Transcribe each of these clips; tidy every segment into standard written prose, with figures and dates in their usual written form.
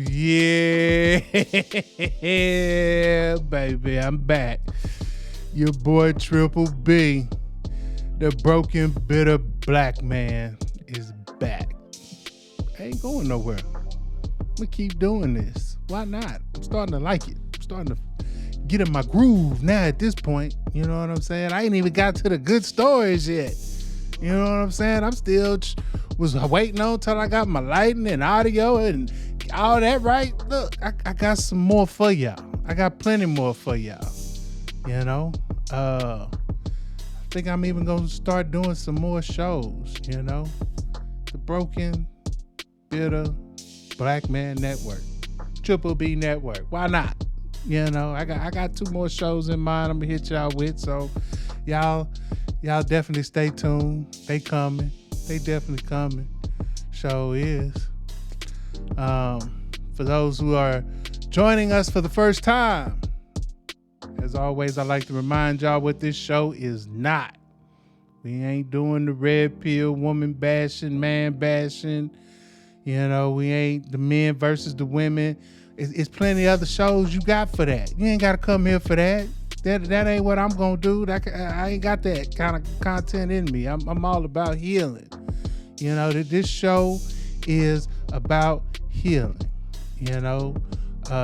Yeah, baby, I'm back. Your boy Triple B, the broken, bitter black man, is back. I ain't going nowhere. I'm gonna keep doing this. Why not? I'm starting to like it. I'm starting to get in my groove now at this point. You know what I'm saying? I ain't even got to the good stories yet. You know what I'm saying? I'm still was waiting on till I got my lighting and audio and all that right. Look, I got some more for y'all. I got plenty more for y'all. You know? I think I'm even gonna start doing some more shows, you know? The Broken Bitter Black Man Network. Triple B Network. Why not? You know, I got 2 more shows in mind I'm gonna hit y'all with, so y'all definitely stay tuned. They coming. They definitely coming. Show is. For those who are joining us for the first time, as always, I like to remind y'all what this show is not. We ain't doing the red pill, woman bashing, man bashing. You know, we ain't the men versus the women. It's plenty of other shows you got for that. You ain't got to come here for that. That ain't what I'm gonna do. I ain't got that kind of content in me. I'm all about healing. You know, this show is about healing. You know,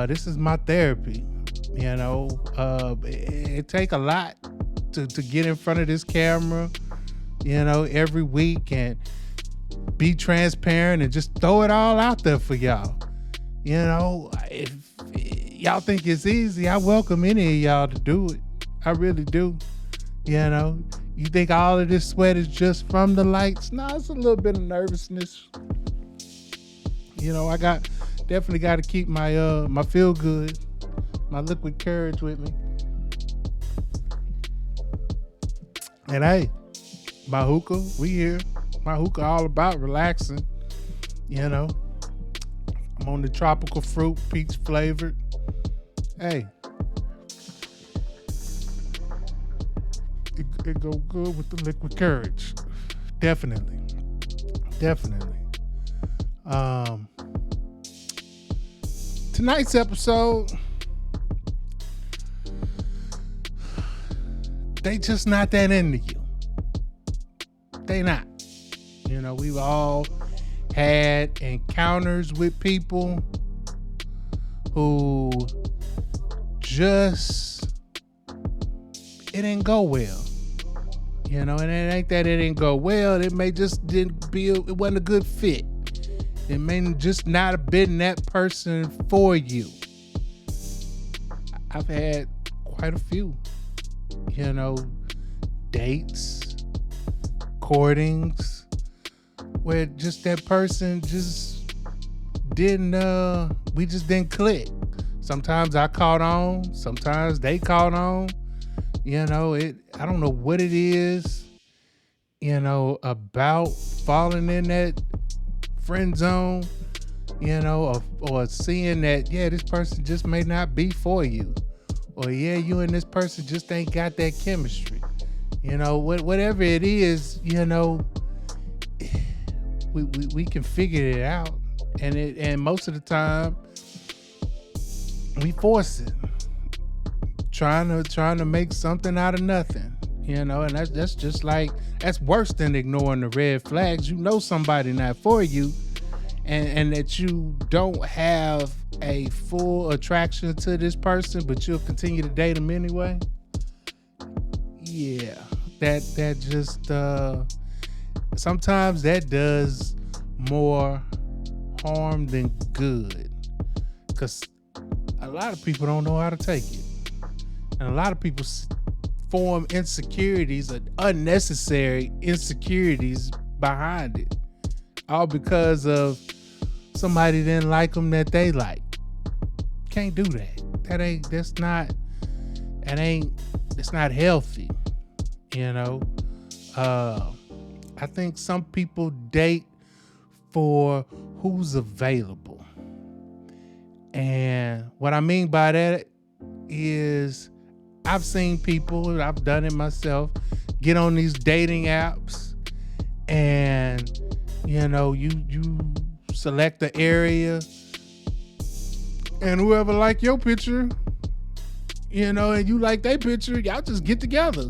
this is my therapy. You know, it take a lot to get in front of this camera, you know, every week and be transparent and just throw it all out there for y'all. You know, if y'all think it's easy, I welcome any of y'all to do it. I really do. You know, you think all of this sweat is just from the lights? No, it's a little bit of nervousness. You know, I definitely got to keep my my feel good, my liquid courage with me. And hey, my hookah, we here. My hookah all about relaxing. You know, I'm on the tropical fruit, peach flavored. Hey, it go good with the liquid courage. Definitely. Tonight's episode, they just not that into you. They not. You know, we've all had encounters with people who it didn't go well. You know, and it ain't that it didn't go well. It may just it wasn't a good fit. It may just not have been that person for you. I've had quite a few, you know, dates, courtings, where just that person just we just didn't click. Sometimes I caught on, sometimes they caught on. You know, I don't know what it is, you know, about falling in that friend zone, you know, or seeing that, yeah, this person just may not be for you. Or yeah, you and this person just ain't got that chemistry. You know, whatever it is, you know, we can figure it out. And most of the time we force it. Trying to make something out of nothing, you know, and that's just like, that's worse than ignoring the red flags. You know somebody not for you, and that you don't have a full attraction to this person, but you'll continue to date them anyway. Yeah, that just sometimes that does more harm than good, because a lot of people don't know how to take it. And a lot of people form insecurities, unnecessary insecurities behind it. All because of somebody didn't like them that they like. Can't do that. It's not healthy. You know? I think some people date for who's available. And what I mean by that is, I've seen people, I've done it myself, get on these dating apps and, you know, you select the area And whoever like your picture, and you like their picture, y'all just get together.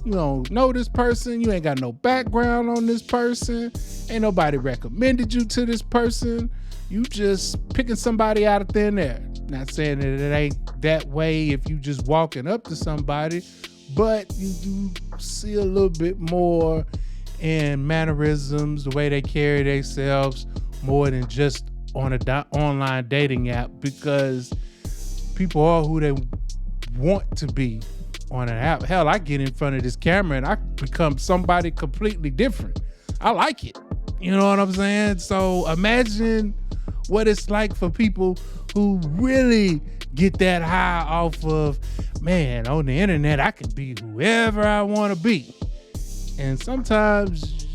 You don't know this person. You ain't got no background on this person. Ain't nobody recommended you to this person. You just picking somebody out of thin air. Not saying that it ain't that way if you just walking up to somebody, but you do see a little bit more in mannerisms, the way they carry themselves, more than just on a online dating app, because people are who they want to be on an app. Hell, I get in front of this camera and I become somebody completely different. I like it. You know what I'm saying? So imagine what it's like for people who really get that high off of, man, on the internet, I can be whoever I want to be. And sometimes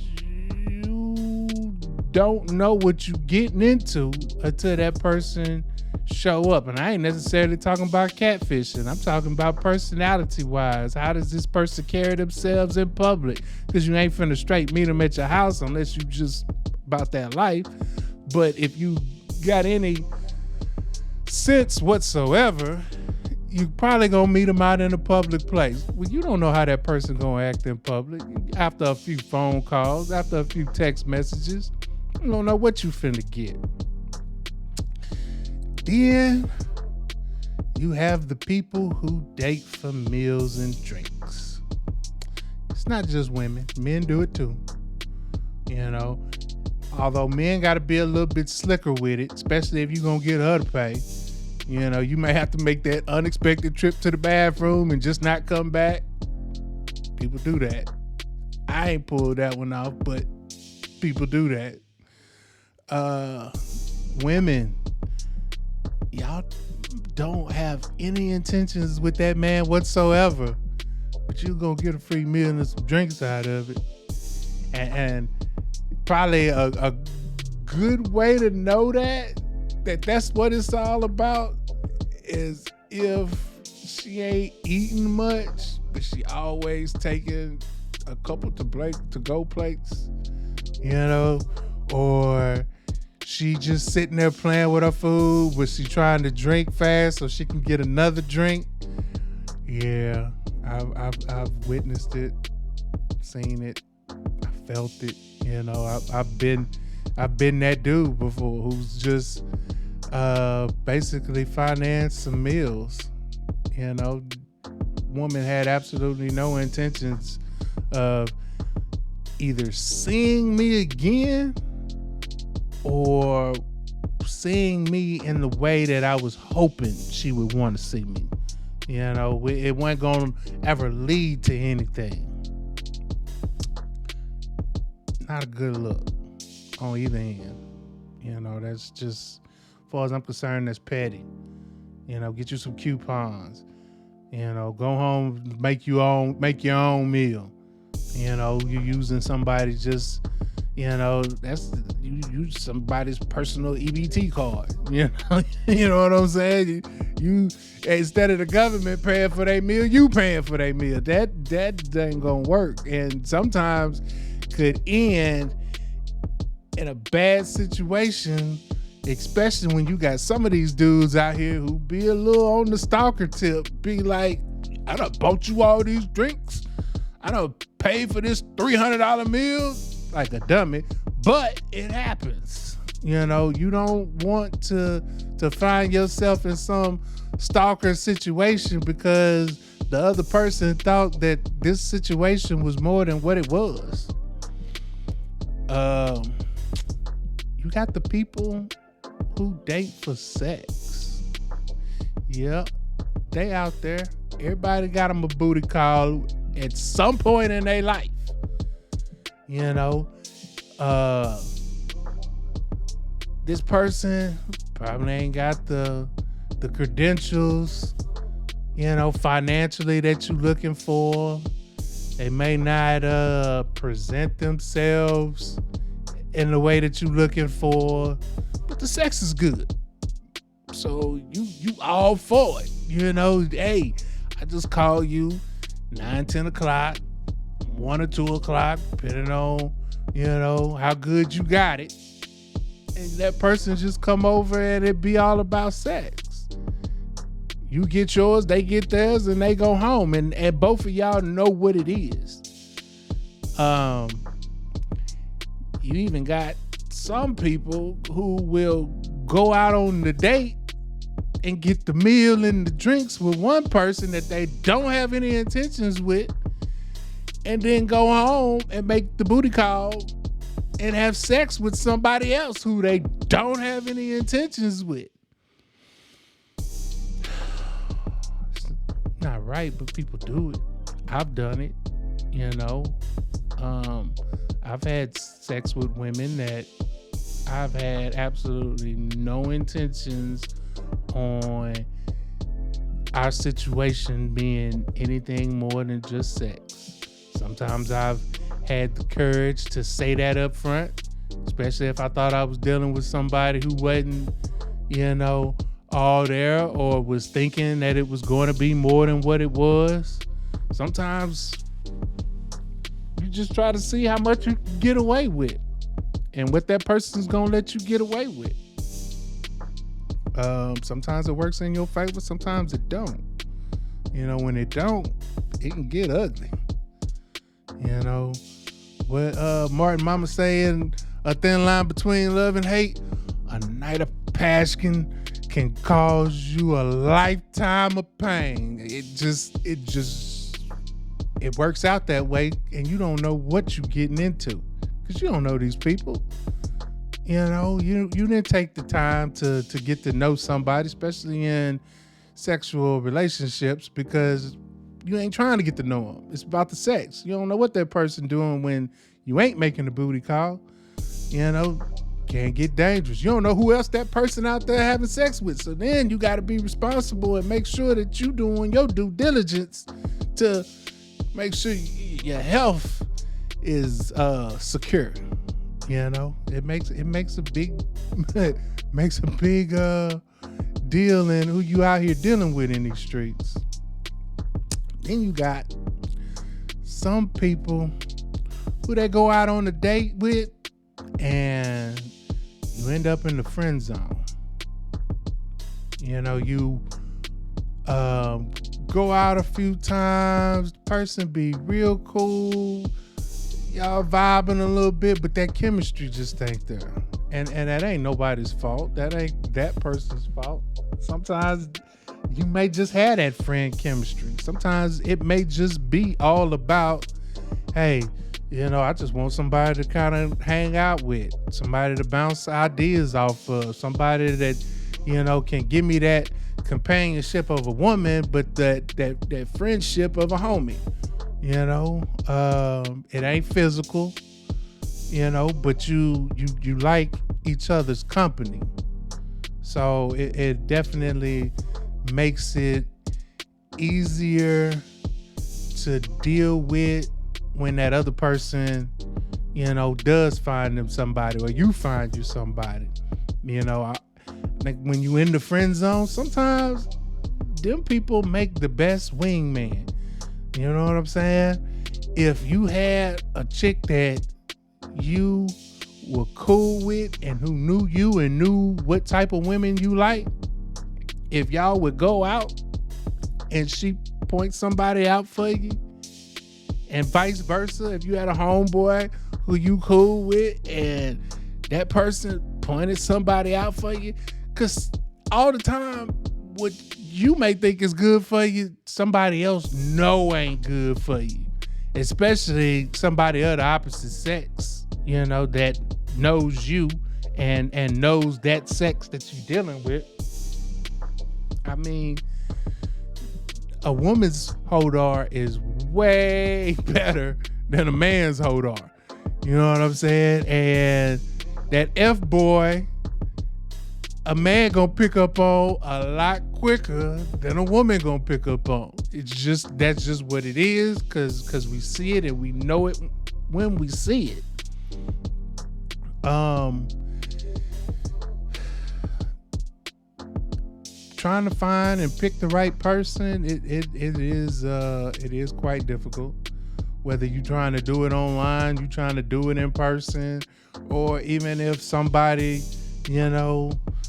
you don't know what you're getting into until that person show up. And I ain't necessarily talking about catfishing. I'm talking about personality wise. How does this person carry themselves in public? Because you ain't finna straight meet them at your house unless you just about that life. But if you got any sense whatsoever, you probably gonna meet them out in a public place. Well, you don't know how that person gonna act in public. After a few phone calls, after a few text messages, you don't know what you finna get. Then you have the people who date for meals and drinks. It's not just women. Men do it too. Although men got to be a little bit slicker with it, especially if you're going to get her to pay. You may have to make that unexpected trip to the bathroom and just not come back. People do that. I ain't pulled that one off, but people do that. Women, y'all don't have any intentions with that man whatsoever, but you're going to get a free meal and some drinks out of it. And probably a good way to know that's what it's all about is if she ain't eating much, but she always taking a couple to-go plates, or she just sitting there playing with her food, but she trying to drink fast so she can get another drink. Yeah, I've witnessed it, seen it, I felt it. I've been that dude before who's just basically financed some meals. Woman had absolutely no intentions of either seeing me again or seeing me in the way that I was hoping she would want to see me. It wasn't going to ever lead to anything. Not a good look on either end. That's just, as far as I'm concerned, that's petty. Get you some coupons. Go home, make your own meal. You're using somebody just, that's you somebody's personal EBT card. You know what I'm saying? You instead of the government paying for their meal, you paying for their meal. That ain't gonna work, and sometimes could end in a bad situation, especially when you got some of these dudes out here who be a little on the stalker tip, be like, I done bought you all these drinks, I done paid for this $300 meal, like a dummy, but it happens. You don't want to find yourself in some stalker situation because the other person thought that this situation was more than what it was. You got the people who date for sex. Yep, they out there. Everybody got them a booty call at some point in their life. This person probably ain't got the credentials, financially that you're looking for. They may not present themselves in the way that you're looking for, but the sex is good. So you all for it. Hey, I just call you 9, 10 o'clock, 1 or 2 o'clock, depending on, how good you got it. and that person just come over and it be all about sex. You get yours, they get theirs, and they go home, and both of y'all know what it is. You even got some people who will go out on the date and get the meal and the drinks with one person that they don't have any intentions with, and then go home and make the booty call and have sex with somebody else who they don't have any intentions with. It's not right, but people do it. I've done it, you know. I've had sex with women that I've had absolutely no intentions on our situation being anything more than just sex. Sometimes I've had the courage to say that up front, especially if I thought I was dealing with somebody who wasn't, all there, or was thinking that it was going to be more than what it was. Sometimes you just try to see how much you can get away with and what that person's going to let you get away with. Sometimes it works in your favor, sometimes it don't. When it don't, it can get ugly. What Martin Mama saying, a thin line between love and hate, a night of passion can cause you a lifetime of pain. It works out that way, and you don't know what you're getting into because you don't know these people. You didn't take the time to get to know somebody, especially in sexual relationships, because you ain't trying to get to know them. It's about the sex. You don't know what that person doing when you ain't making the booty call. Can get dangerous. You don't know who else that person out there having sex with. So then you got to be responsible and make sure that you doing your due diligence to make sure your health is secure. It makes a big deal in who you out here dealing with in these streets. Then you got some people who they go out on a date with, and you end up in the friend zone. You go out a few times, the person be real cool, y'all vibing a little bit, but that chemistry just ain't there. And that ain't nobody's fault. That ain't that person's fault. Sometimes you may just have that friend chemistry. Sometimes it may just be all about, hey, I just want somebody to kind of hang out with, somebody to bounce ideas off of, somebody that, can give me that companionship of a woman, but that friendship of a homie. It ain't physical, but you like each other's company. So it definitely makes it easier to deal with when that other person, does find them somebody, or you find you somebody. I think when you in the friend zone, sometimes them people make the best wingman. You know what I'm saying? If you had a chick that you were cool with and who knew you and knew what type of women you like, if y'all would go out and she points somebody out for you, and vice versa, if you had a homeboy who you cool with and that person pointed somebody out for you, because all the time what you may think is good for you, somebody else know ain't good for you, especially somebody of the opposite sex, that knows you and knows that sex that you're dealing with. I mean, a woman's hodar is way better than a man's hodar. You know what I'm saying? And that F-boy, a man gonna pick up on a lot quicker than a woman gonna pick up on. That's just what it is, cause we see it and we know it when we see it. Trying to find and pick the right person, it is quite difficult. Whether you're trying to do it online, you're trying to do it in person, or even if somebody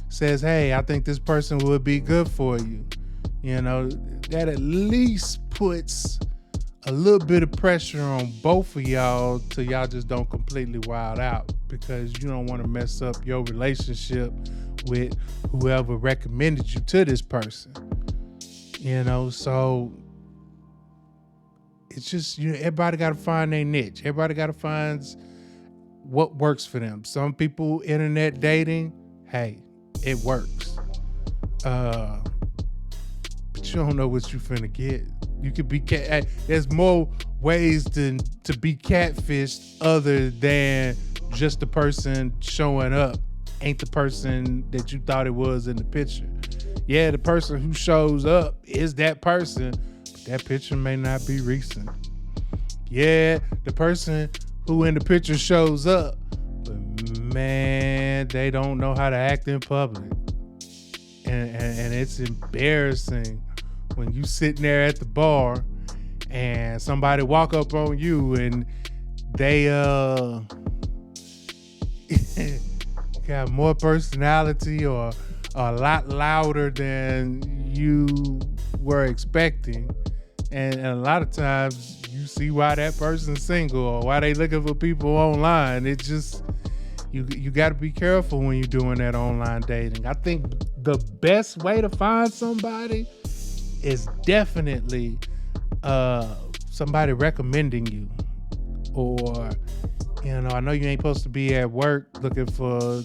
says, hey, I think this person would be good for you. That at least puts a little bit of pressure on both of y'all till y'all just don't completely wild out, because you don't want to mess up your relationship with whoever recommended you to this person. So it's just, everybody got to find their niche. Everybody got to find what works for them. Some people, internet dating, hey, it works. But you don't know what you finna get. You could be there's more ways to be catfished other than just the person showing up ain't the person that you thought it was in the picture. Yeah, the person who shows up is that person, but that picture may not be recent. Yeah, the person who in the picture shows up, but man, they don't know how to act in public. And it's embarrassing when you sitting there at the bar and somebody walk up on you and they got more personality or a lot louder than you were expecting. And a lot of times you see why that person's single or why they looking for people online. It just, you got to be careful when you're doing that online dating. I think the best way to find somebody is definitely somebody recommending you. Or, I know you ain't supposed to be at work looking for,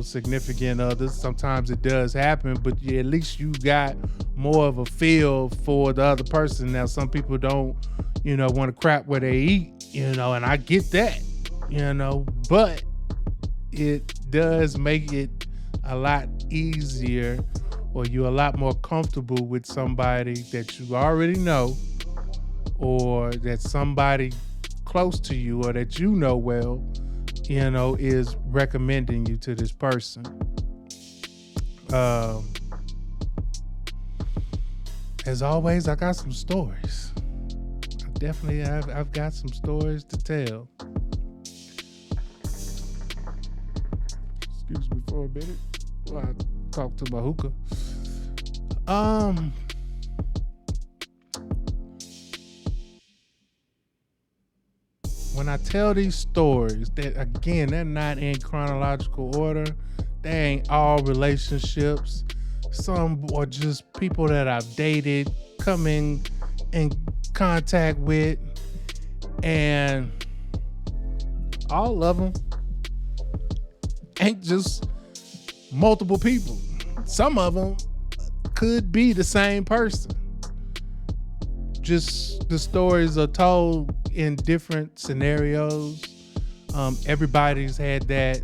significant others. Sometimes it does happen, but at least you got more of a feel for the other person. Now, some people don't, want to crap where they eat, and I get that, but it does make it a lot easier, or you're a lot more comfortable with somebody that you already know, or that somebody close to you or that well, is recommending you to this person. As always, I got some stories. I've got some stories to tell. Excuse me for a minute while I talk to my hookah. When I tell these stories, that again, they're not in chronological order. They ain't all relationships. Some are just people that I've dated, coming in contact with, and all of them ain't just multiple people. Some of them could be the same person. Just the stories are told in different scenarios. Everybody's had that,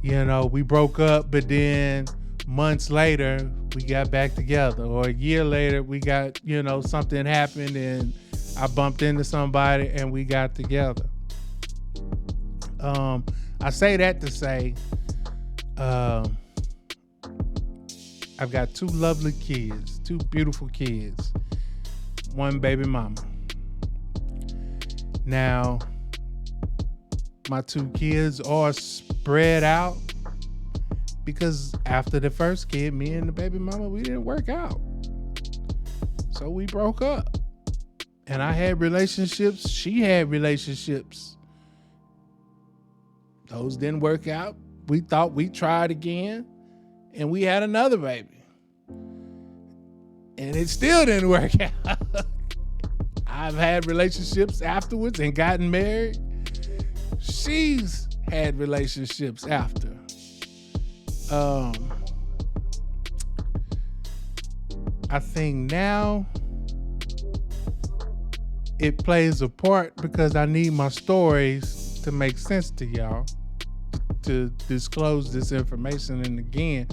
we broke up, but then months later we got back together, or a year later we got, something happened and I bumped into somebody and we got together. I say that to say, I've got two lovely kids, two beautiful kids, one baby mama. Now, my two kids are spread out because after the first kid, me and the baby mama, we didn't work out. So we broke up. And I had relationships, she had relationships. Those didn't work out. We thought we tried again, and we had another baby. And it still didn't work out. I've had relationships afterwards and gotten married. She's had relationships after. I think now it plays a part because I need my stories to make sense to y'all, to disclose this information. And again,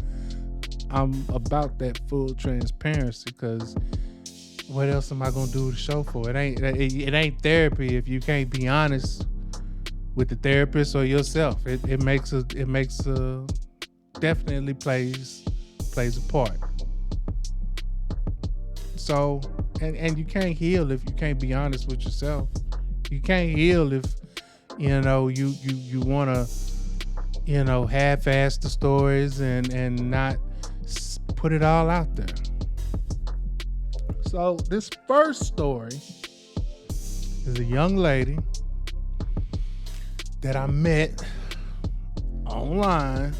I'm about that full transparency, because what else am I gonna do the show for? It ain't therapy if you can't be honest with the therapist or yourself. It definitely plays a part. So, and you can't heal if you can't be honest with yourself. You can't heal if you wanna half-ass the stories and not put it all out there. So this first story is a young lady that I met online,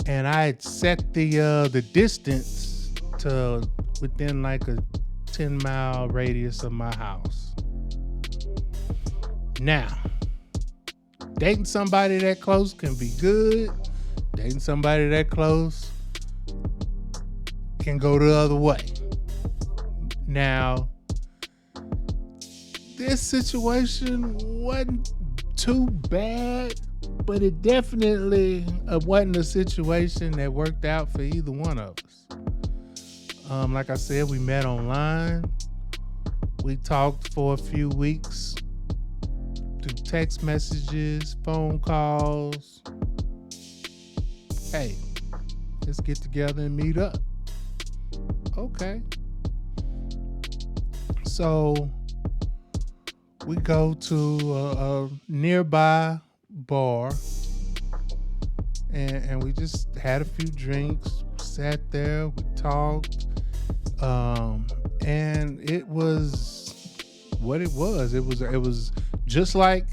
and I had set the distance to within like a 10-mile radius of my house. Now, dating somebody that close can be good. Dating somebody that close can go the other way. Now, this situation wasn't too bad, but it definitely wasn't a situation that worked out for either one of us. Like I said, we met online. We talked for a few weeks through text messages, phone calls. Hey, let's get together and meet up. Okay. So we go to a nearby bar, and we just had a few drinks, sat there, we talked, and it was what it was. It was just like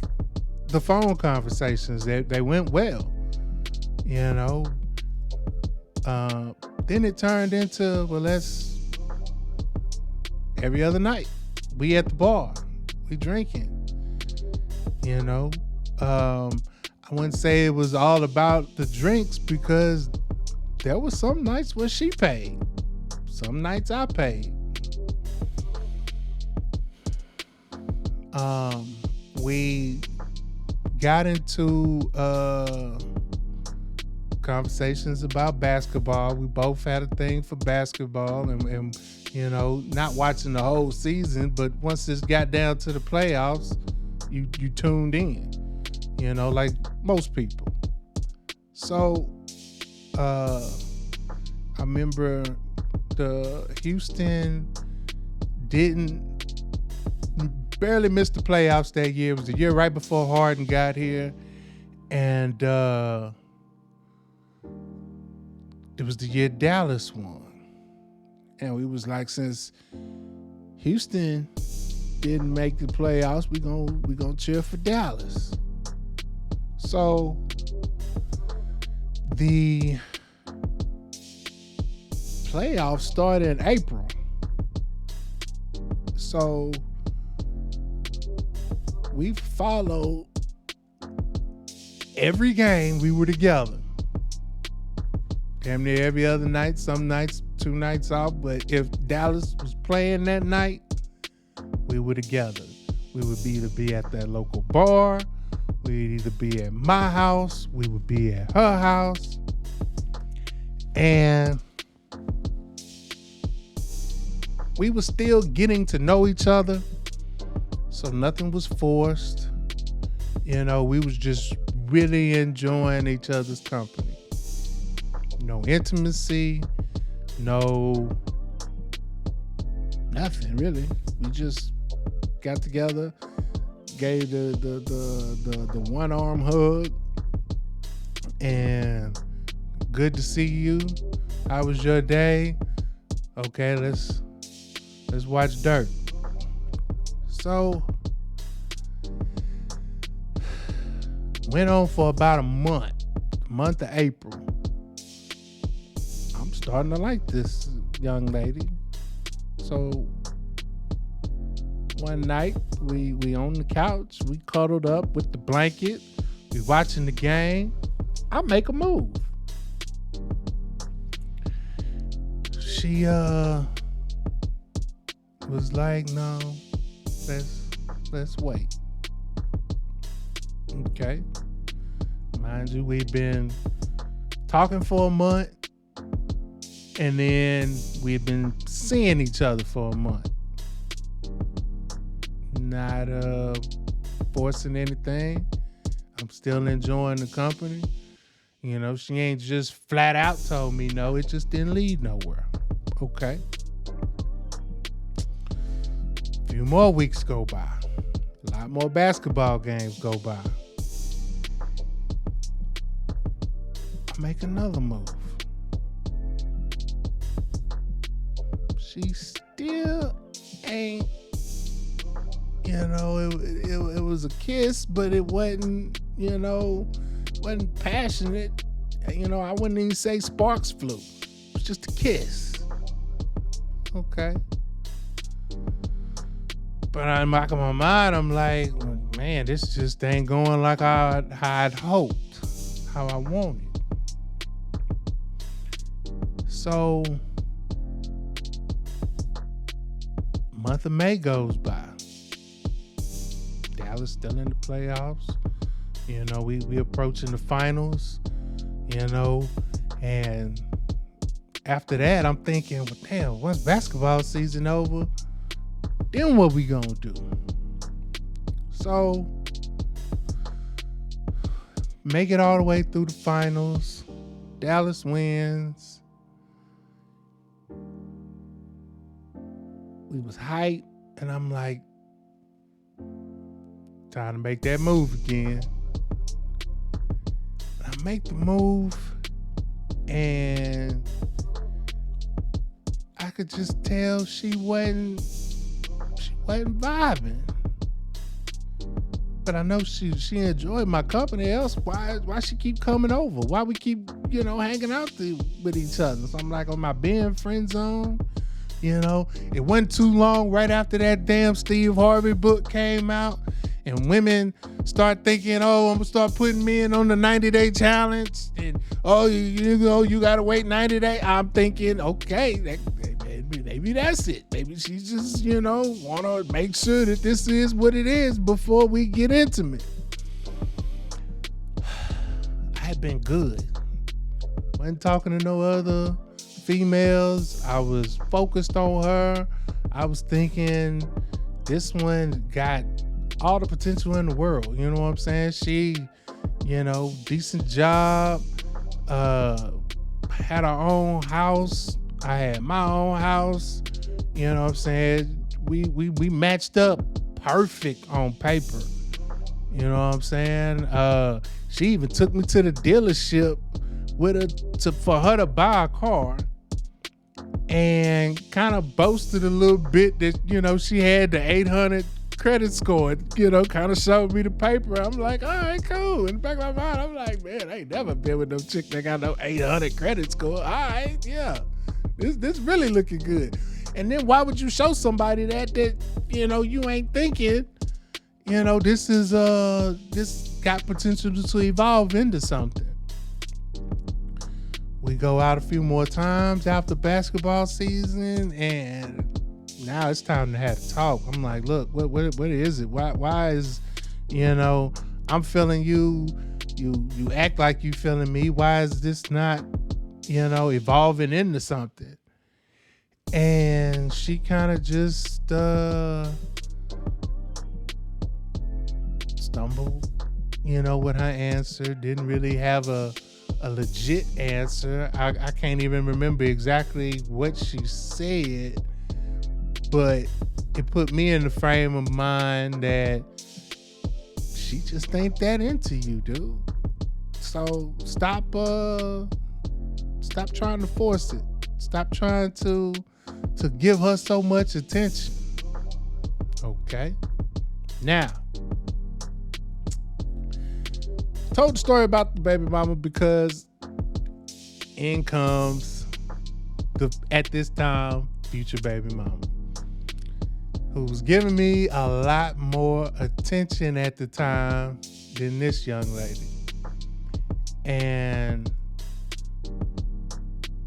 the phone conversations. They went well, Then it turned into, well, let's every other night we at the bar, we drinking. I wouldn't say it was all about the drinks, because there was some nights where she paid, some nights I paid. We got into conversations about basketball. We both had a thing for basketball, and not watching the whole season, but once this got down to the playoffs, you tuned in, like most people. So I remember the Houston barely missed the playoffs that year. It was the year right before Harden got here, and it was the year Dallas won. And we was like, since Houston didn't make the playoffs, we gonna cheer for Dallas. So the playoffs started in April. So we followed every game. We were together. Damn near every other night, some nights, 2 nights off. But if Dallas was playing that night, we were together. We would either be at that local bar, we'd either be at my house, we would be at her house. And we were still getting to know each other, so nothing was forced. We was just really enjoying each other's company. No intimacy, no nothing really. We just got together, gave the one arm hug, and good to see you. How was your day? Okay, let's watch Dirt. So went on for about a month of April. I'm starting to like this young lady. So one night we on the couch, we cuddled up with the blanket, we watching the game. I make a move. She was like, no, let's wait. Okay. Mind you, we've been talking for a month, and then we've been seeing each other for a month. Not forcing anything. I'm still enjoying the company. She ain't just flat out told me no. It just didn't lead nowhere. Okay. A few more weeks go by. A lot more basketball games go by. I make another move. She still ain't, it was a kiss, but it wasn't, wasn't passionate. I wouldn't even say sparks flew. It was just a kiss. Okay. But in the back of my mind, I'm like, man, this just ain't going like how I'd hoped, how I wanted. So, month of May goes by. Dallas still in the playoffs. We approaching the finals, and after that, I'm thinking, well, damn, once basketball season over, then what we gonna do? So, make it all the way through the finals. Dallas wins. We was hyped, and I'm like, time to make that move again. I make the move, and I could just tell she wasn't vibing. But I know she enjoyed my company. Else, why she keep coming over? Why we keep hanging out with each other? So I'm like, on my being friend zone. It wasn't too long right after that damn Steve Harvey book came out, and women start thinking, oh, I'm gonna start putting men on the 90-day challenge, and you gotta wait 90 days. I'm thinking, okay, maybe that's it. Maybe she just wanna make sure that this is what it is before we get intimate. I had been good. Wasn't talking to no other females. I was focused on her. I was thinking, this one got all the potential in the world. You know what I'm saying? She, decent job, had her own house. I had my own house. You know what I'm saying? We matched up perfect on paper. You know what I'm saying? She even took me to the dealership with her for her to buy a car, and kind of boasted a little bit that, she had the 800 credit score, kind of showed me the paper. I'm like, all right, cool. In the back of my mind, I'm like, man, I ain't never been with no chick that got no 800 credit score. All right, yeah. This really looking good. And then why would you show somebody that you ain't thinking, this got potential to evolve into something. We go out a few more times after basketball season, and now it's time to have a talk. I'm like, look, what is it? Why is, I'm feeling you act like you feeling me. Why is this not, evolving into something? And she kind of just stumbled, with her answer. Didn't really have a legit answer. I can't even remember exactly what she said, but it put me in the frame of mind that she just ain't that into you, dude. So stop trying to force it. Stop trying to give her so much attention. Okay. Now, told the story about the baby mama because in comes at this time future baby mama, who was giving me a lot more attention at the time than this young lady. And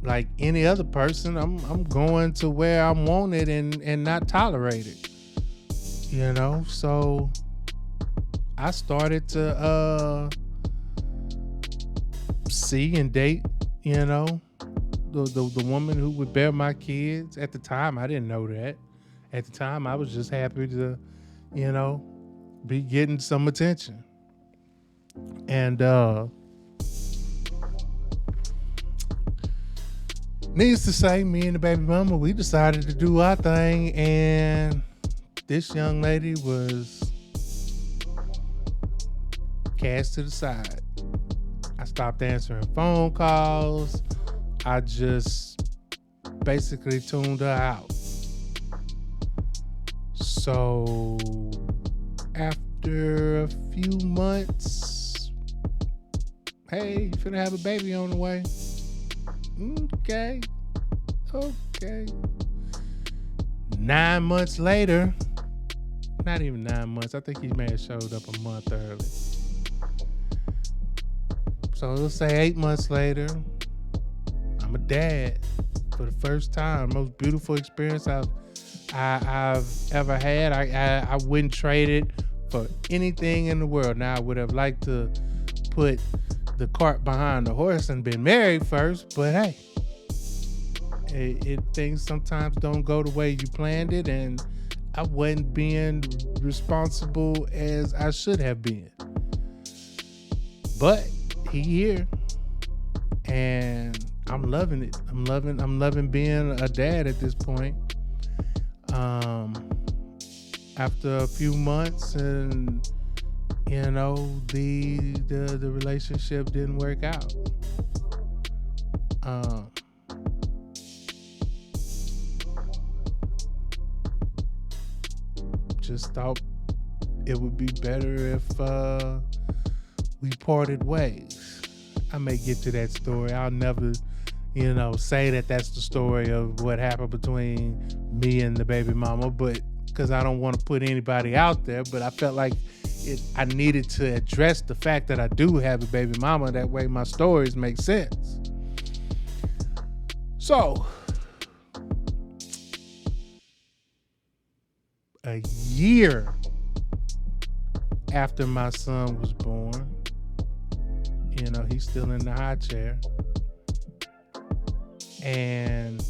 like any other person, I'm going to where I'm wanted and not tolerated. So I started to see and date, the woman who would bear my kids. At the time, I didn't know that. At the time, I was just happy to, be getting some attention. And needless to say, me and the baby mama, we decided to do our thing, and this young lady was cast to the side. I stopped answering phone calls. I just basically tuned her out. So after a few months, hey, you finna have a baby on the way. Okay. 9 months later, not even 9 months, I think he may have showed up a month early. So let's say 8 months later, I'm a dad for the first time. Most beautiful experience I've ever had. I wouldn't trade it for anything in the world. Now, I would have liked to put the cart behind the horse and been married first, but hey, things sometimes don't go the way you planned it, and I wasn't being responsible as I should have been. But he here, and I'm loving it. I'm loving being a dad at this point. After a few months, and the relationship didn't work out. Just thought it would be better if we parted ways. I may get to that story. I'll never, say that that's the story of what happened between me and the baby mama, but because I don't want to put anybody out there, but I felt like I needed to address the fact that I do have a baby mama. That way my stories make sense. So, a year after my son was born, he's still in the high chair. And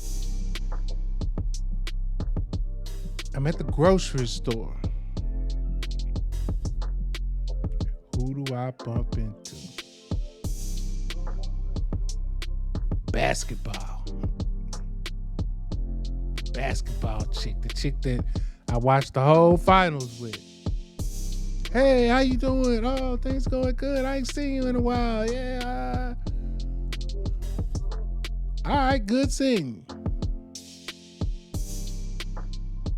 I'm at the grocery store. Who do I bump into? Basketball chick. The chick that I watched the whole finals with. Hey, how you doing? Oh, things going good. I ain't seen you in a while. Yeah. All right, good seeing you.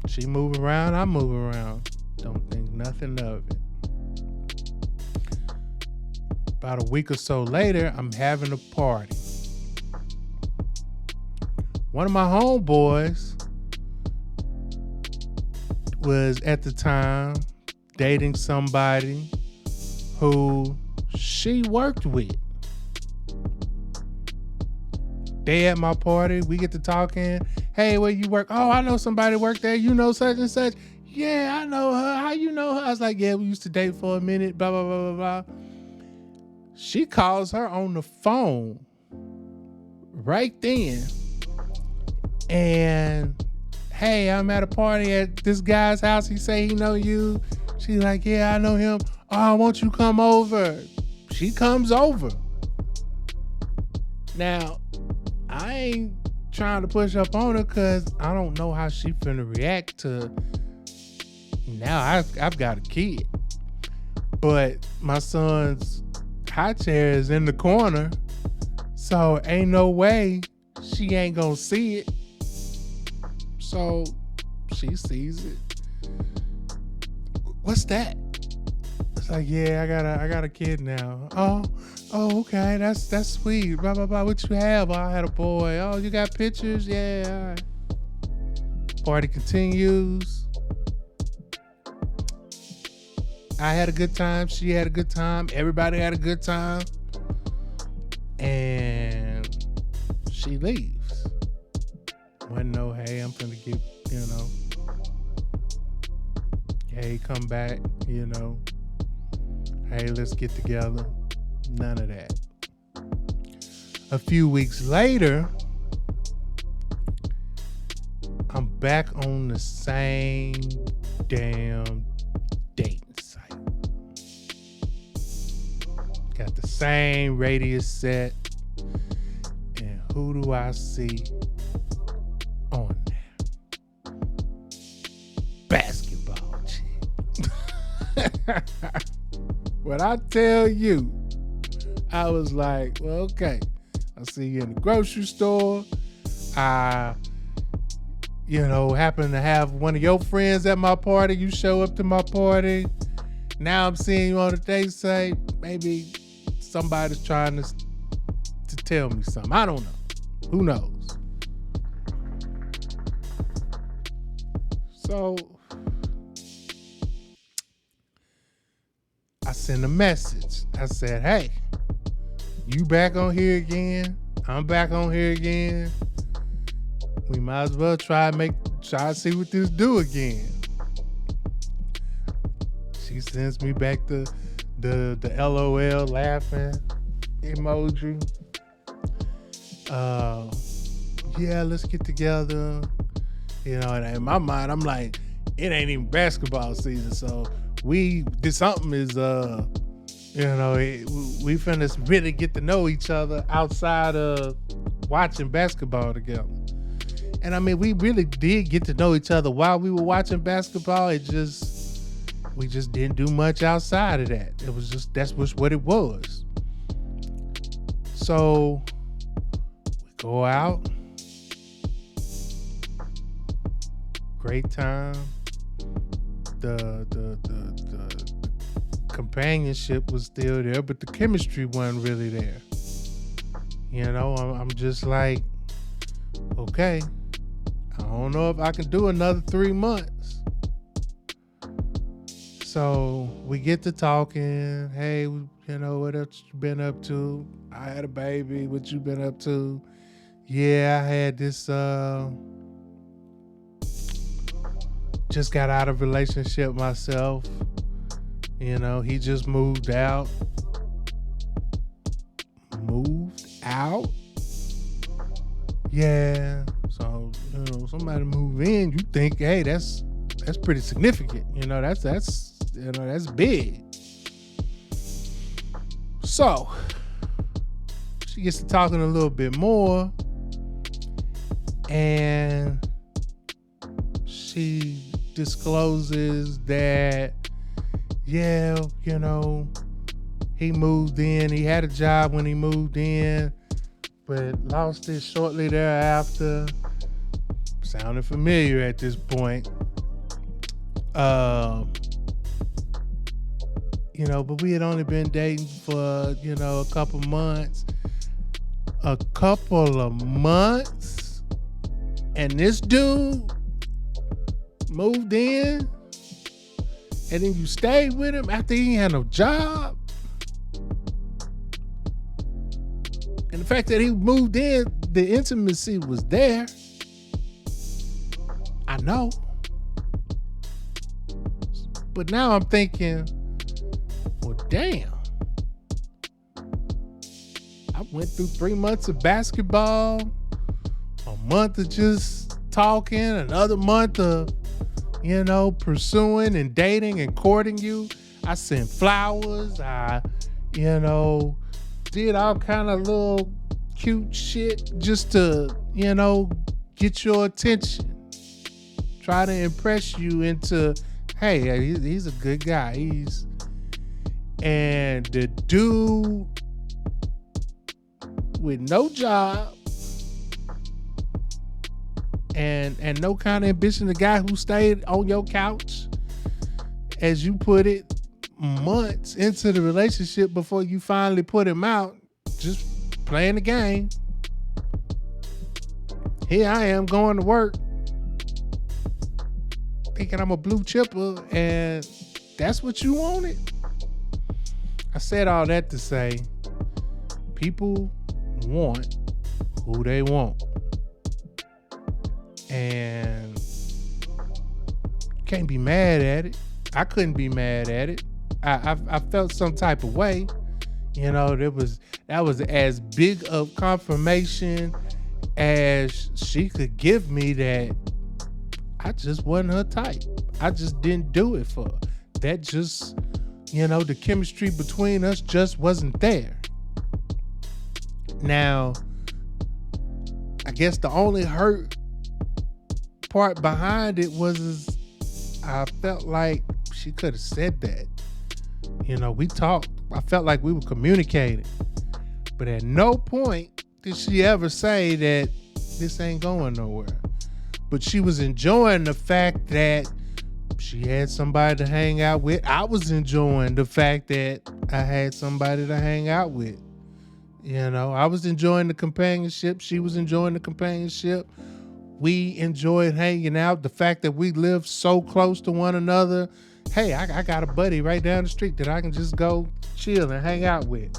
She move around, I move around. Don't think nothing of it. About a week or so later, I'm having a party. One of my homeboys was at the time dating somebody who she worked with. They at my party, we get to talking. Hey, where you work? Oh, I know somebody worked there. You know such and such. Yeah, I know her. How you know her? I was like, yeah, we used to date for a minute, blah, blah, blah, blah, blah. She calls her on the phone right then. And, hey, I'm at a party at this guy's house. He say he know you. She's like, yeah, I know him. Oh, won't you come over? She comes over. Now, I ain't trying to push up on her because I don't know how she finna react to now I've got a kid. But my son's high chair is in the corner, so ain't no way she ain't gonna see it. So she sees it. What's that? It's like, yeah, I got a kid now. Oh, okay, that's sweet. Blah blah blah. What you have? Oh, I had a boy. Oh, you got pictures? Yeah. All right. Party continues. I had a good time. She had a good time. Everybody had a good time. And she leaves. Wasn't no, hey, I'm finna get, hey, come back, hey, let's get together. None of that. A few weeks later, I'm back on the same damn dating site. Got the same radius set. And who do I see on there? Basketball chick. When I tell you, I was like, well, okay. I see you in the grocery store. I, happen to have one of your friends at my party. You show up to my party. Now I'm seeing you on the date site. Maybe somebody's trying to tell me something. I don't know. Who knows? So I sent a message. I said, hey, you back on here again? I'm back on here again. We might as well try to see what this do again. She sends me back the LOL laughing emoji. Yeah, let's get together. And in my mind, I'm like, it ain't even basketball season, so we finna really get to know each other outside of watching basketball together. And I mean, we really did get to know each other while we were watching basketball. We just didn't do much outside of that. That's what it was. So we go out. Great time. The companionship was still there, but the chemistry wasn't really there. I'm just like, okay, I don't know if I can do another 3 months. So we get to talking. Hey, what else you been up to? I had a baby. What you been up to? Yeah, I had this, just got out of a relationship myself. He just moved out. Moved out? Yeah. So, somebody move in, you think, hey, that's pretty significant. That's big. So she gets to talking a little bit more, and she discloses that, yeah, he moved in. He had a job when he moved in, but lost it shortly thereafter. Sounded familiar at this point. But we had only been dating for, a couple months. A couple of months? And this dude moved in? And then you stayed with him after he had no job? And the fact that he moved in, the intimacy was there. I know. But now I'm thinking, well, damn. I went through 3 months of basketball, a month of just talking, another month of, pursuing and dating and courting you. I sent flowers. I, did all kind of little cute shit just to, get your attention. Try to impress you into, hey, he's a good guy. And the dude with no job and no kind of ambition, the guy who stayed on your couch, as you put it, months into the relationship before you finally put him out, just playing the game. Here I am going to work, thinking I'm a blue chipper, and that's what you wanted? I said all that to say, people want who they want. And can't be mad at it. I couldn't be mad at it. I felt some type of way. That was as big of confirmation as she could give me that I just wasn't her type. I just didn't do it for her. That just, the chemistry between us just wasn't there. Now, I guess the only hurt part behind it was I felt like she could have said that. We talked. I felt like we were communicating. But at no point did she ever say that this ain't going nowhere. But she was enjoying the fact that she had somebody to hang out with. I was enjoying the fact that I had somebody to hang out with. I was enjoying the companionship. She was enjoying the companionship. We enjoyed hanging out. The fact that we lived so close to one another. Hey, I got a buddy right down the street that I can just go chill and hang out with.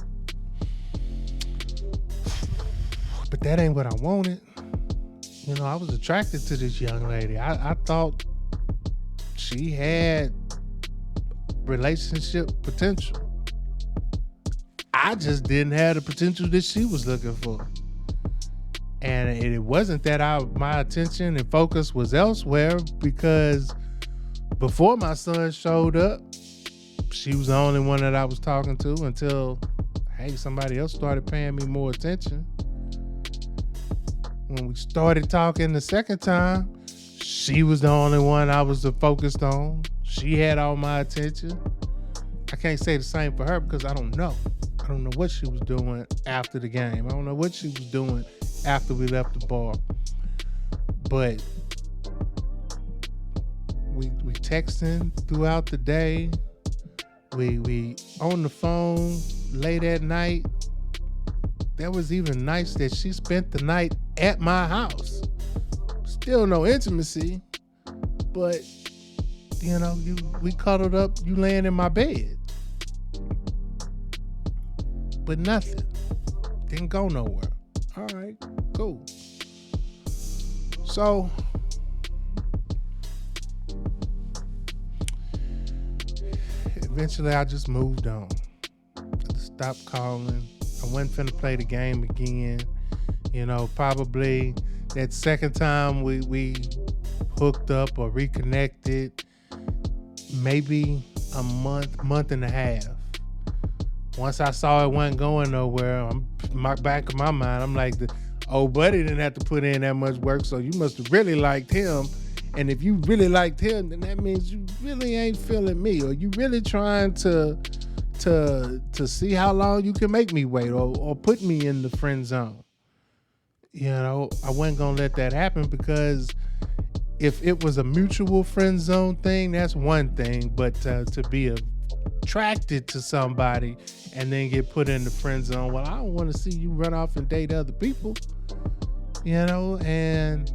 But that ain't what I wanted. I was attracted to this young lady. I thought she had relationship potential. I just didn't have the potential that she was looking for. And it wasn't that my attention and focus was elsewhere, because before my son showed up, she was the only one that I was talking to until, somebody else started paying me more attention. When we started talking the second time, she was the only one I was focused on. She had all my attention. I can't say the same for her because I don't know. I don't know what she was doing after the game. I don't know what she was doing after we left the bar. But we texting throughout the day. We on the phone late at night. That was even nice that she spent the night at my house. Still no intimacy, but we cuddled up, you laying in my bed. But nothing. Didn't go nowhere. All right, cool. So eventually I just moved on. I stopped calling. I wasn't finna play the game again. Probably that second time we hooked up or reconnected, maybe a month and a half. Once I saw it wasn't going nowhere, back of my mind, I'm like, the old buddy didn't have to put in that much work, so you must have really liked him. And if you really liked him, then that means you really ain't feeling me, or you really trying to see how long you can make me wait, or put me in the friend zone. I wasn't gonna let that happen, because if it was a mutual friend zone thing, that's one thing. But to be attracted to somebody and then get put in the friend zone, well, I don't want to see you run off and date other people. And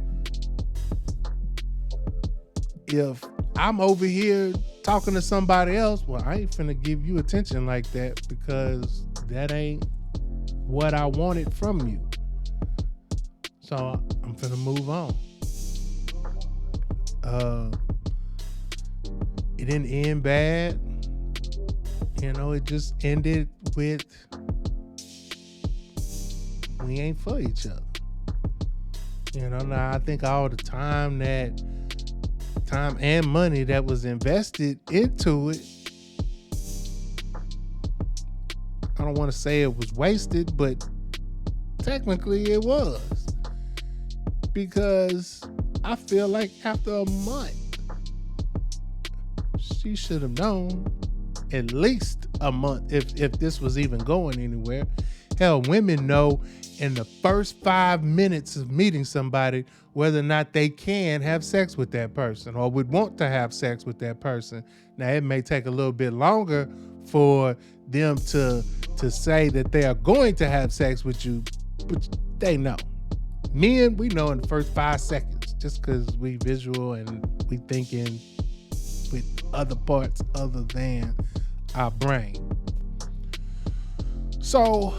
if I'm over here talking to somebody else, well, I ain't finna give you attention like that, because that ain't what I wanted from you. So I'm finna move on. It didn't end bad. It just ended with, we ain't for each other. Now I think all the time and money that was invested into it, I don't want to say it was wasted, but technically it was. Because I feel like after a month, she should have known at least a month if this was even going anywhere. Hell, women know in the first 5 minutes of meeting somebody whether or not they can have sex with that person or would want to have sex with that person. Now, it may take a little bit longer for them to say that they are going to have sex with you, but they know. Men, we know in the first 5 seconds, just because we visual and we thinking with other parts other than our brain. So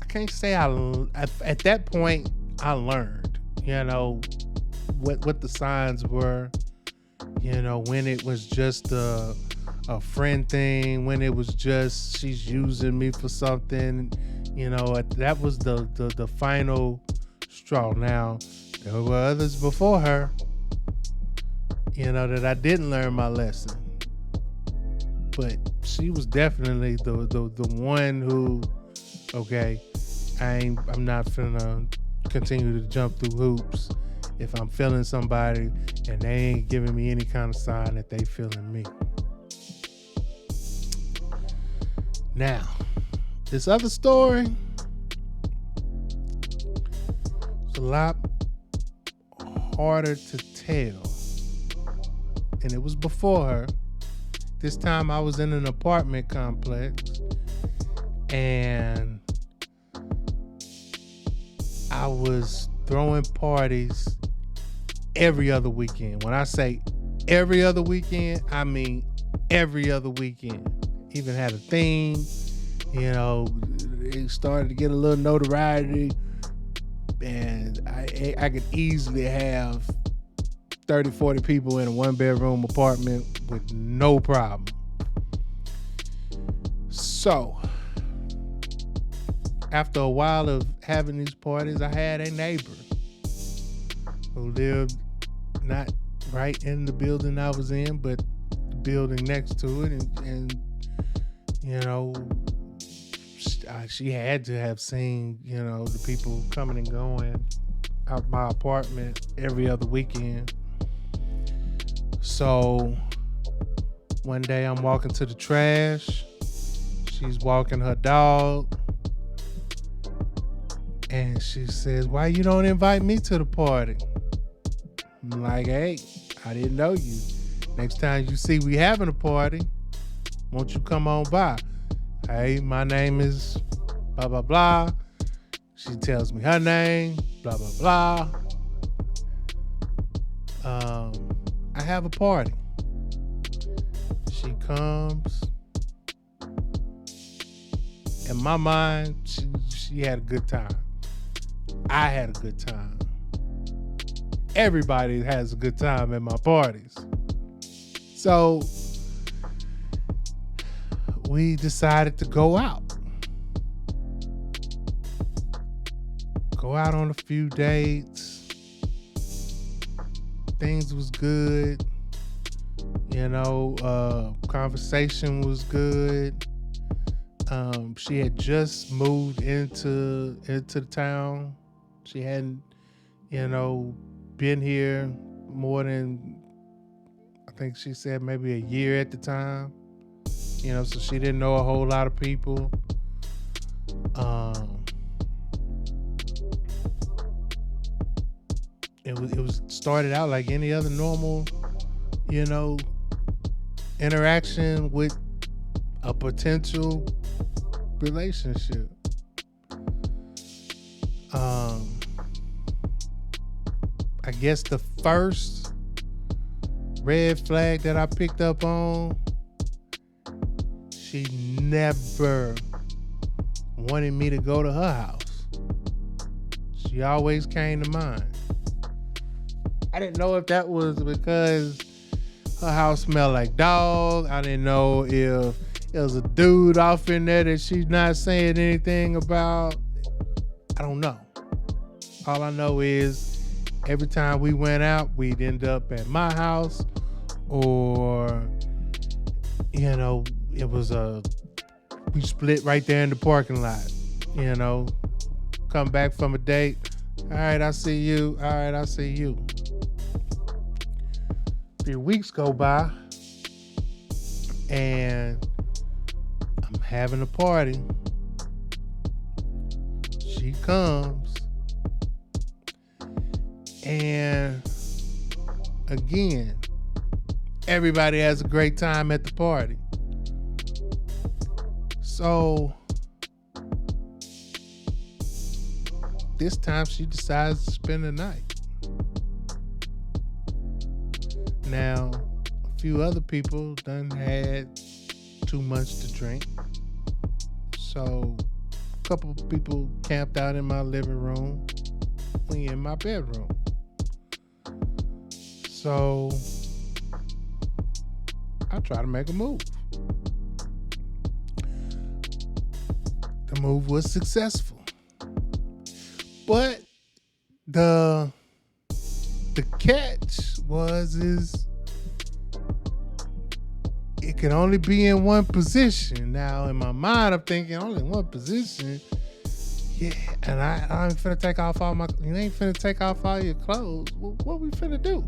I can't say at that point I learned, what the signs were, when it was just a friend thing, when it was just she's using me for something, that was the final straw. Now, there were others before her, that I didn't learn my lesson. But she was definitely the one who, okay, I'm not finna continue to jump through hoops if I'm feeling somebody and they ain't giving me any kind of sign that they feeling me. Now, this other story, it's a lot harder to tell. And it was before her. This time I was in an apartment complex and I was throwing parties every other weekend. When I say every other weekend, I mean every other weekend. Even had a theme, it started to get a little notoriety, and I could easily have 30, 40 people in a one-bedroom apartment with no problem. So, after a while of having these parties, I had a neighbor who lived not right in the building I was in, but the building next to it, and she had to have seen, the people coming and going out my apartment every other weekend. So one day I'm walking to the trash. She's walking her dog. And she says, "Why you don't invite me to the party?" I'm like, "Hey, I didn't know you. Next time you see we having a party, won't you come on by? Hey, my name is blah, blah, blah." She tells me her name, blah, blah, blah. I have a party. She comes. In my mind, she had a good time. I had a good time. Everybody has a good time at my parties. So we decided to go out. Go out on a few dates. Things was good. Conversation was good. She had just moved into the town. She hadn't, been here more than, I think she said maybe a year at the time. So she didn't know a whole lot of people. It was started out like any other normal, interaction with a potential relationship. I guess the first red flag that I picked up on, she never wanted me to go to her house. She always came to mine. I didn't know if that was because her house smelled like dog. I didn't know if it was a dude off in there that she's not saying anything about. I don't know. All I know is every time we went out, we'd end up at my house, or, it was we split right there in the parking lot. Come back from a date. All right, I see you. All right, I see you. A few weeks go by, and I'm having a party. She comes, and again, everybody has a great time at the party. So this time she decides to spend the night. Now, a few other people done had too much to drink. So a couple of people camped out in my living room, we in my bedroom. So I try to make a move. The move was successful. But the catch is it can only be in one position. Now in my mind, I'm thinking only one position. Yeah, and I ain't finna take off you ain't finna take off all your clothes. What we finna do?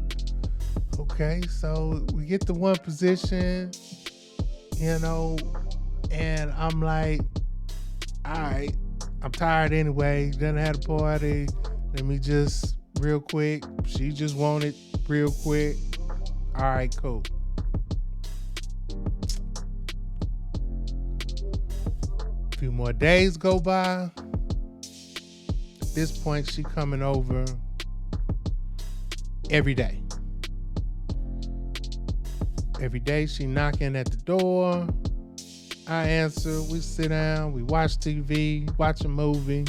Okay, so we get to one position, And I'm like, all right, I'm tired anyway. Done had a party. Let me just real quick. She just wanted real quick. All right, cool. A few more days go by. At this point, she coming over every day. Every day she knocking at the door. I answer, we sit down, we watch TV, watch a movie.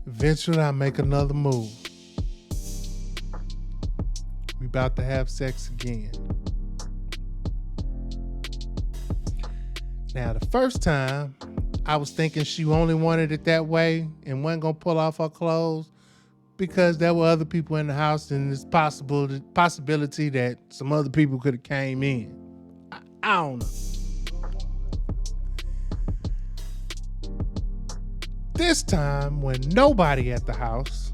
Eventually I make another move. We about to have sex again. Now the first time I was thinking she only wanted it that way and wasn't gonna pull off her clothes because there were other people in the house and it's possibility that some other people could have came in. I don't know. This time when nobody at the house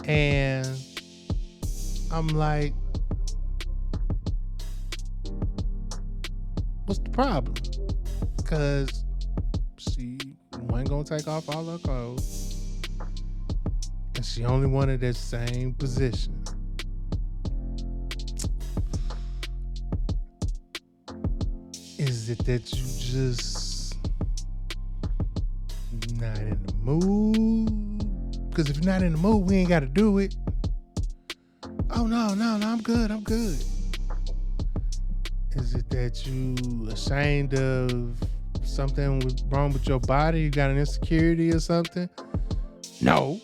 and I'm like, what's the problem? Because she wasn't gonna take off all her clothes. And she only wanted that same position. Is it that you just not in the mood? Because if you're not in the mood, we ain't got to do it. Oh, no, I'm good. Is it that you ashamed of something wrong with your body? You got an insecurity or something? No.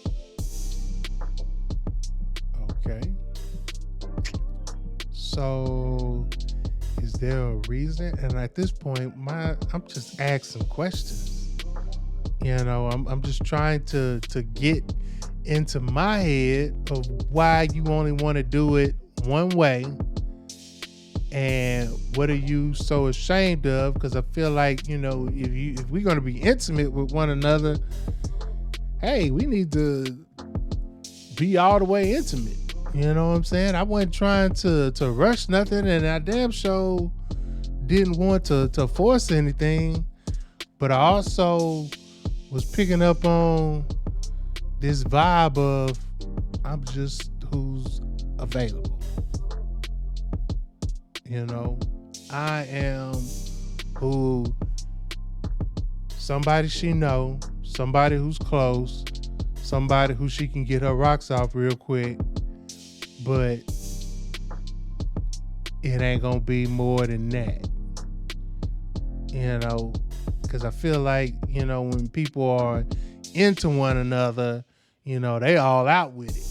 Okay. So, is there a reason? And at this point, I'm just asking questions. You know, I'm just trying to get into my head of why you only want to do it one way, and what are you so ashamed of? Because I feel like, you know, if we're going to be intimate with one another, hey, we need to be all the way intimate. You know what I'm saying? I wasn't trying to rush nothing, and I damn sure didn't want to force anything. But I also was picking up on this vibe of I'm just who's available. You know, I am who somebody she know, somebody who's close, somebody who she can get her rocks off real quick. But it ain't gonna be more than that, you know, because I feel like, you know, when people are into one another, you know, they all out with it,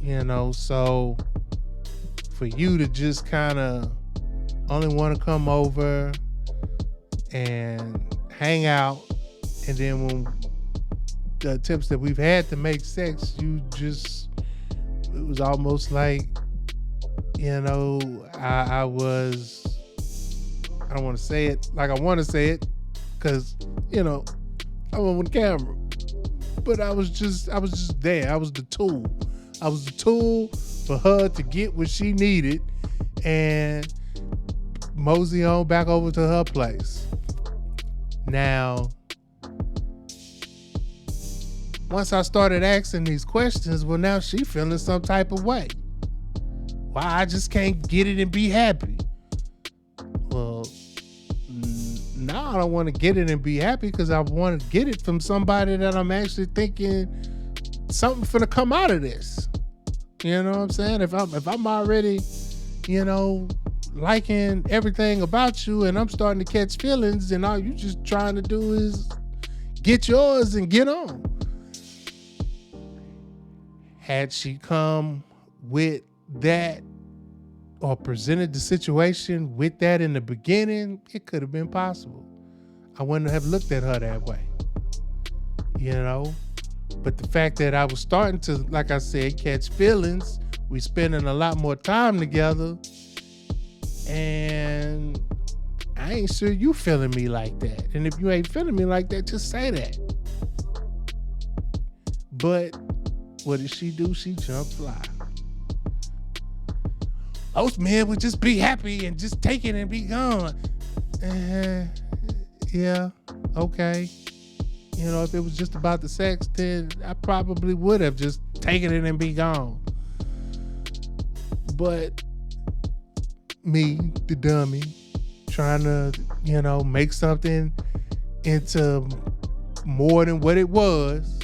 you know. So for you to just kind of only want to come over and hang out, and then when the attempts that we've had to make sex, it was almost like, you know, I don't want to say it like I want to say it because, you know, I'm on the camera, but I was just there. I was the tool. I was the tool for her to get what she needed and mosey on back over to her place. Now, once I started asking these questions, well, now she feeling some type of way. Why I just can't get it and be happy? Well, now I don't want to get it and be happy because I want to get it from somebody that I'm actually thinking something finna come out of this. You know what I'm saying? If I'm already, you know, liking everything about you and I'm starting to catch feelings, and all you just trying to do is get yours and get on. Had she come with that or presented the situation with that in the beginning, it could have been possible. I wouldn't have looked at her that way, you know? But the fact that I was starting to, like I said, catch feelings, we spending a lot more time together, and I ain't sure you feeling me like that. And if you ain't feeling me like that, just say that. But what did she do? She jumped fly. most men would just be happy and just take it and be gone. Yeah, okay. You know, if it was just about the sex, then I probably would have just taken it and be gone. But me, the dummy, trying to, you know, make something into more than what it was,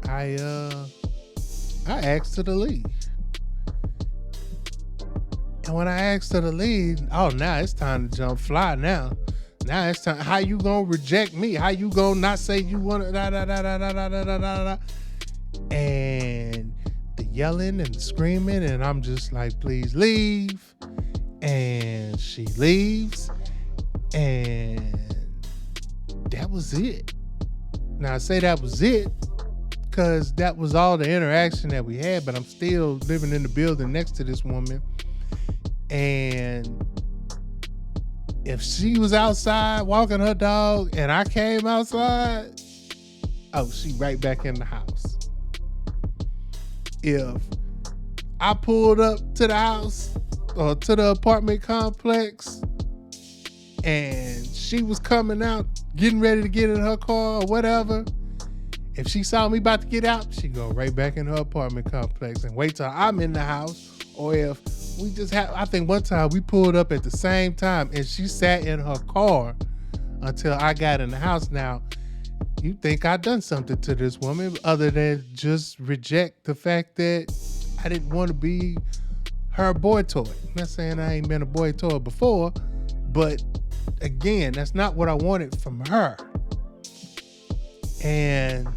I asked her to leave. And when I asked her to leave, now it's time to jump fly now. Now it's time. How you gonna reject me? How you gonna not say you want to da da da da da da da da da? And the yelling and screaming, and I'm just like, please leave. And she leaves, and that was it. Now I say that was it because that was all the interaction that we had, but I'm still living in the building next to this woman. And if she was outside walking her dog and I came outside, she right back in the house. If I pulled up to the house or to the apartment complex and she was coming out, getting ready to get in her car or whatever, if she saw me about to get out, she'd go right back in her apartment complex and wait till I'm in the house. Or if we just I think one time we pulled up at the same time and she sat in her car until I got in the house. Now, you think I done something to this woman other than just reject the fact that I didn't want to be her boy toy. I'm not saying I ain't been a boy toy before, but again, that's not what I wanted from her. And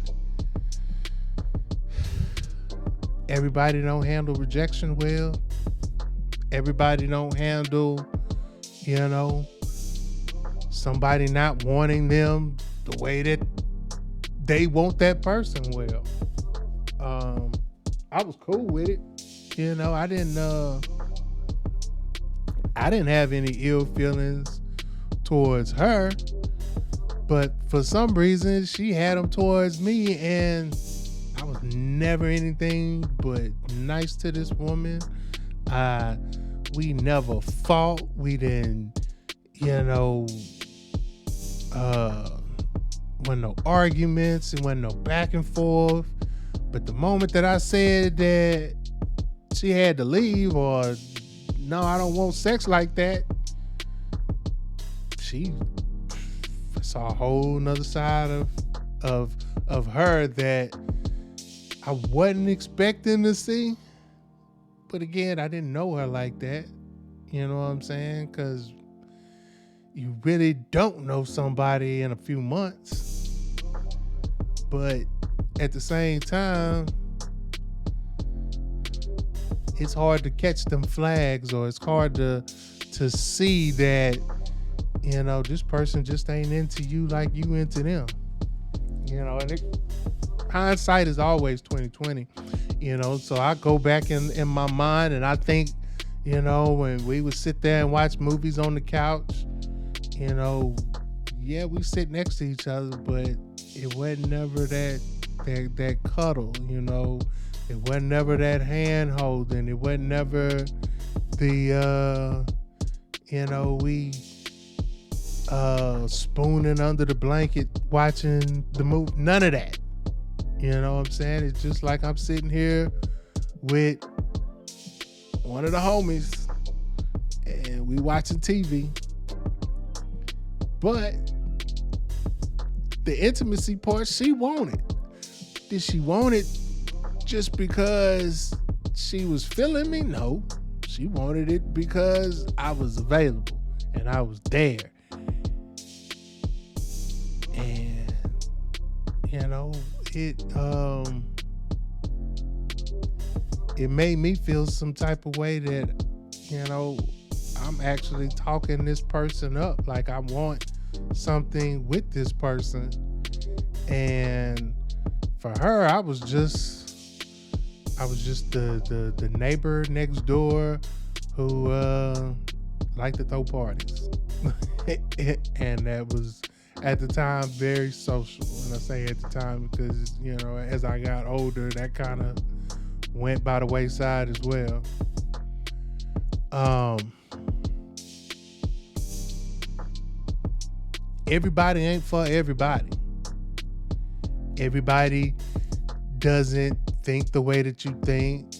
everybody don't handle rejection well. Everybody don't handle, you know, somebody not wanting them the way that they want that person well. I was cool with it. You know, I didn't have any ill feelings towards her, but for some reason she had them towards me, and I was never anything but nice to this woman. We never fought. We didn't, wasn't no arguments and wasn't no back and forth. But the moment that I said that she had to leave, or no, I don't want sex like that, she saw a whole nother side of her that I wasn't expecting to see. But again, I didn't know her like that. You know what I'm saying? Because you really don't know somebody in a few months. But at the same time, it's hard to catch them flags, or it's hard to see that, this person just ain't into you like you into them. And hindsight is always 20/20. So I go back in my mind and I think, when we would sit there and watch movies on the couch, we sit next to each other, but it wasn't never that cuddle, it wasn't never that hand holding, it wasn't never the, we spooning under the blanket watching the movie, none of that. You know what I'm saying? It's just like I'm sitting here with one of the homies and we watching TV. But the intimacy part, she wanted. Did she want it just because she was feeling me? No. She wanted it because I was available and I was there. And, it made me feel some type of way that, I'm actually talking this person up. Like I want something with this person. And for her, I was just the neighbor next door who liked to throw parties. And that was at the time very social. And I say at the time because, as I got older, that kind of went by the wayside as well. Everybody ain't for everybody. Everybody doesn't think the way that you think.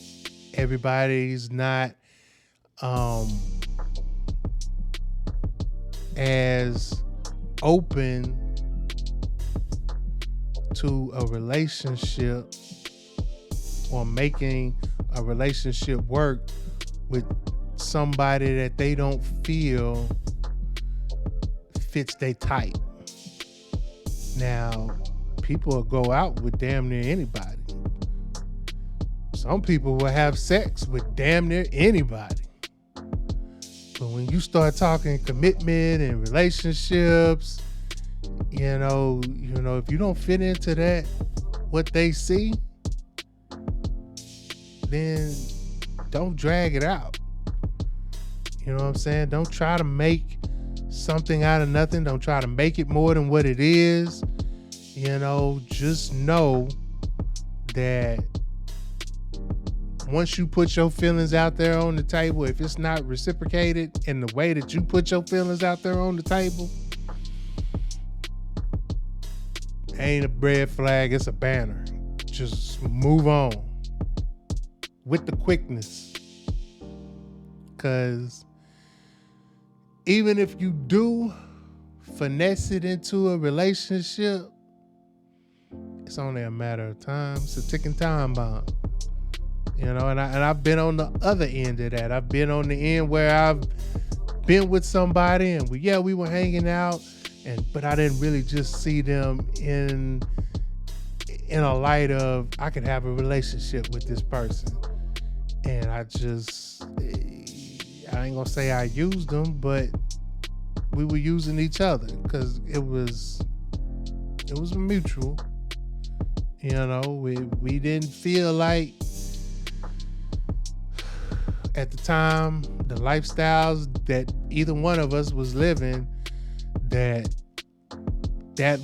Everybody's not as open to a relationship or making a relationship work with somebody that they don't feel fits their type. Now, people will go out with damn near anybody. Some people will have sex with damn near anybody. But when you start talking commitment and relationships, you know, if you don't fit into that, what they see, then don't drag it out. You know what I'm saying? Don't try to make something out of nothing. Don't try to make it more than what it is. You know, just know that once you put your feelings out there on the table, if it's not reciprocated in the way that you put your feelings out there on the table, ain't a red flag, it's a banner. Just move on with the quickness. Because even if you do finesse it into a relationship, it's only a matter of time. It's a ticking time bomb. You know, and I've been on the other end of that. I've been on the end where I've been with somebody and we were hanging out, but I didn't really just see them in a light of I could have a relationship with this person. And I ain't gonna say I used them, but we were using each other because it was mutual. You know, we didn't feel like at the time the lifestyles that either one of us was living that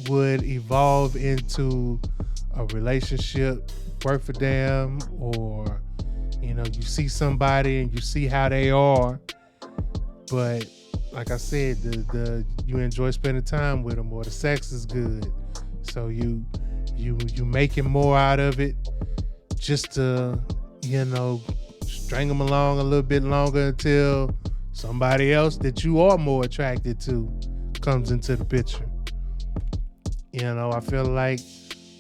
would evolve into a relationship worth a damn, or you know, you see somebody and you see how they are, but like I said, you enjoy spending time with them, or the sex is good, so you making more out of it just to, you know, string them along a little bit longer until somebody else that you are more attracted to comes into the picture. You know, I feel like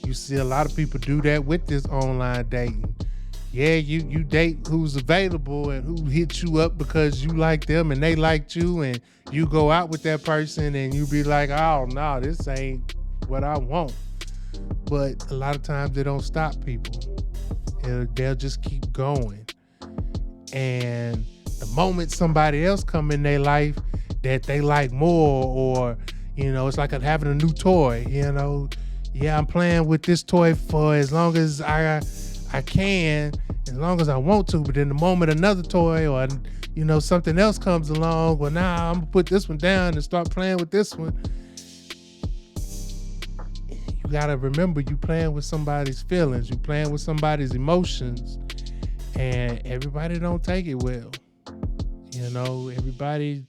you see a lot of people do that with this online dating. Yeah, you date who's available and who hits you up because you like them and they liked you, and you go out with that person and you be like, oh no, this ain't what I want. But a lot of times they don't stop people. They'll just keep going. And the moment somebody else come in their life that they like more, or, you know, it's like having a new toy, you know. Yeah, I'm playing with this toy for as long as I can, as long as I want to, but then the moment another toy or, you know, something else comes along, well, now I'm gonna put this one down and start playing with this one. You gotta remember, you playing with somebody's feelings, you playing with somebody's emotions, and everybody don't take it well. You know, everybody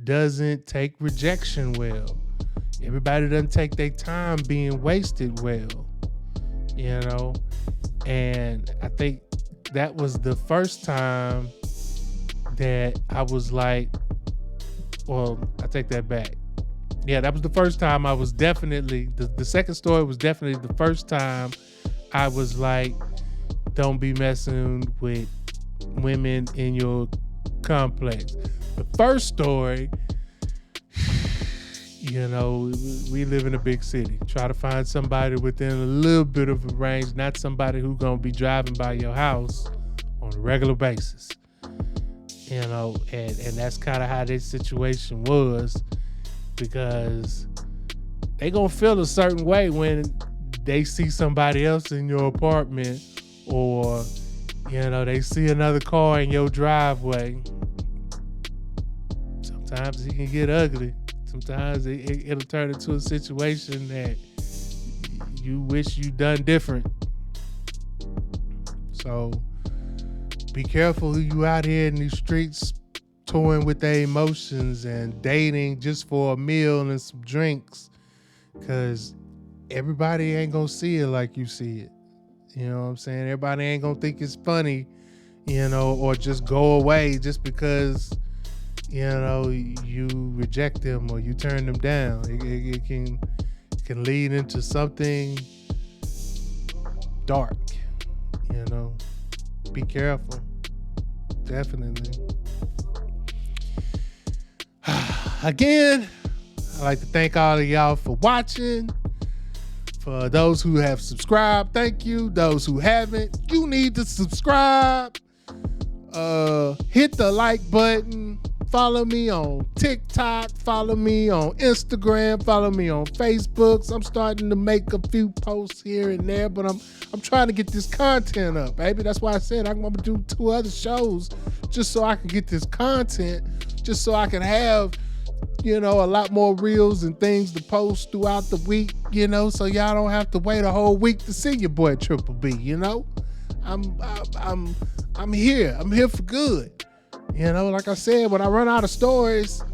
doesn't take rejection well. Everybody doesn't take their time being wasted well. You know, and I think that was the first time that I was like, well, I take that back. Yeah, that was the first time I was definitely, the second story was definitely the first time I was like, don't be messing with women in your complex. The first story, you know, we live in a big city. Try to find somebody within a little bit of a range, not somebody who's gonna be driving by your house on a regular basis. You know, and that's kind of how this situation was, because they gonna feel a certain way when they see somebody else in your apartment, or, you know, they see another car in your driveway. Sometimes it can get ugly. Sometimes it'll turn into a situation that you wish you done different. So be careful who you out here in these streets toying with their emotions and dating just for a meal and some drinks, because everybody ain't gonna see it like you see it. You know what I'm saying? Everybody ain't gonna think it's funny, or just go away just because, you reject them or you turn them down. It can lead into something dark, Be careful. Definitely. Again, I'd like to thank all of y'all for watching. For those who have subscribed, thank you. Those who haven't, you need to subscribe. Hit the like button. Follow me on TikTok. Follow me on Instagram. Follow me on Facebook. So I'm starting to make a few posts here and there, but I'm trying to get this content up, baby. That's why I said I'm gonna do 2 other shows just so I can get this content, just so I can have, a lot more reels and things to post throughout the week, so y'all don't have to wait a whole week to see your boy Triple B. I'm here. I'm here for good. Like I said, when I run out of stories,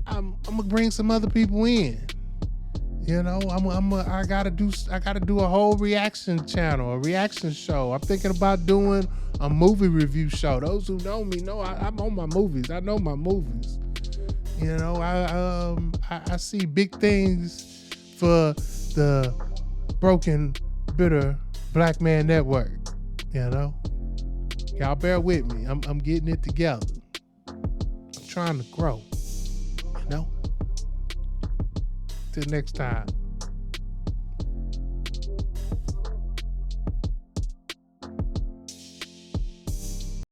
I'm gonna bring some other people in. I gotta do a whole reaction channel, a reaction show. I'm thinking about doing a movie review show. Those who know me know I'm on my movies. I know my movies. I see big things for the Broken Bitter Black Man Network. Y'all bear with me. I'm getting it together. I'm trying to grow. Till next time.